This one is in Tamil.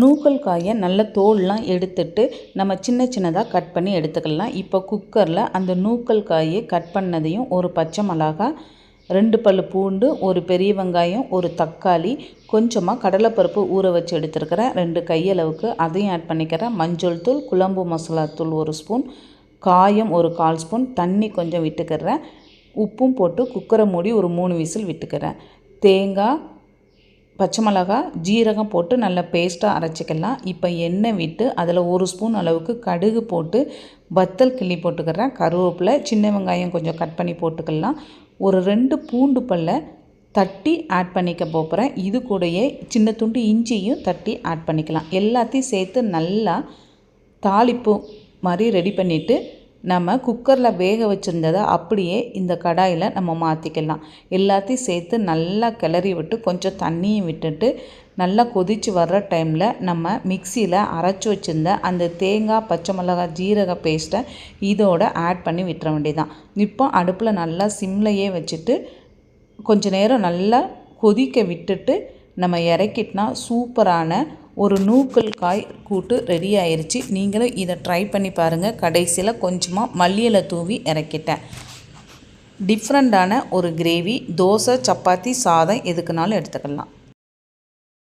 நூக்கல் காயை நல்ல தோல்லாம் எடுத்துட்டு நம்ம சின்ன சின்னதாக கட் பண்ணி எடுத்துக்கலாம். இப்போ குக்கரில் அந்த நூக்கல் காயை கட் பண்ணதையும், ஒரு பச்சை மிளகாய், 2 பல் பூண்டு, ஒரு பெரிய வெங்காயம், ஒரு தக்காளி, கொஞ்சமாக கடலைப்பருப்பு ஊற வச்சு எடுத்துருக்கிறேன் 2 கையளவுக்கு, அதையும் ஆட் பண்ணிக்கிறேன். மஞ்சள் தூள், குழம்பு மசாலா தூள் 1 ஸ்பூன், காயம் ஒரு 1/4 ஸ்பூன், தண்ணி கொஞ்சம் விட்டுக்கிறேன். உப்பும் போட்டு குக்கரை மூடி ஒரு 3 விசில் விட்டுக்கிறேன். தேங்காய், பச்சை மிளகாய், ஜீரகம் போட்டு நல்லா பேஸ்ட்டாக அரைச்சிக்கலாம். இப்போ எண்ணெய் விட்டு அதில் 1 ஸ்பூன் அளவுக்கு கடுகு போட்டு வத்தல் கிள்ளி போட்டுக்கிறேன். கருவேப்பிலை, சின்ன வெங்காயம் கொஞ்சம் கட் பண்ணி போட்டுக்கலாம். ஒரு 2 பூண்டு பல்லை தட்டி ஆட் பண்ணிக்க போகிறேன். இது கூடயே சின்ன துண்டு இஞ்சியும் தட்டி ஆட் பண்ணிக்கலாம். எல்லாத்தையும் சேர்த்து நல்லா தாளிப்பு மாதிரி ரெடி பண்ணிவிட்டு நம்ம குக்கரில் வேக வச்சுருந்ததை அப்படியே இந்த கடாயில் நம்ம மாற்றிக்கலாம். எல்லாத்தையும் சேர்த்து நல்லா கிளறி விட்டு கொஞ்சம் தண்ணியும் விட்டுட்டு நல்லா கொதித்து வர்ற டைமில் நம்ம மிக்சியில் அரைச்சி வச்சுருந்த அந்த தேங்காய், பச்சை மிளகாய், ஜீரக பேஸ்ட்டை இதோட ஆட் பண்ணி விட்டுற வேண்டியதான். இப்போ அடுப்பில் நல்லா சிம்லையே வச்சுட்டு கொஞ்ச நேரம் நல்லா கொதிக்க விட்டுட்டு நம்ம இறக்கிட்டோன்னா சூப்பரான ஒரு நூக்கல் காய் கூட்டு ரெடி ஆயிடுச்சு. நீங்களும் இதை ட்ரை பண்ணி பாருங்கள். கடைசியில் கொஞ்சமாக மல்லி இலை தூவி இறக்கிட்டேன். டிஃப்ரெண்ட்டான ஒரு கிரேவி. தோசை, சப்பாத்தி, சாதம் எதுக்குனாலும் எடுத்துக்கலாம்.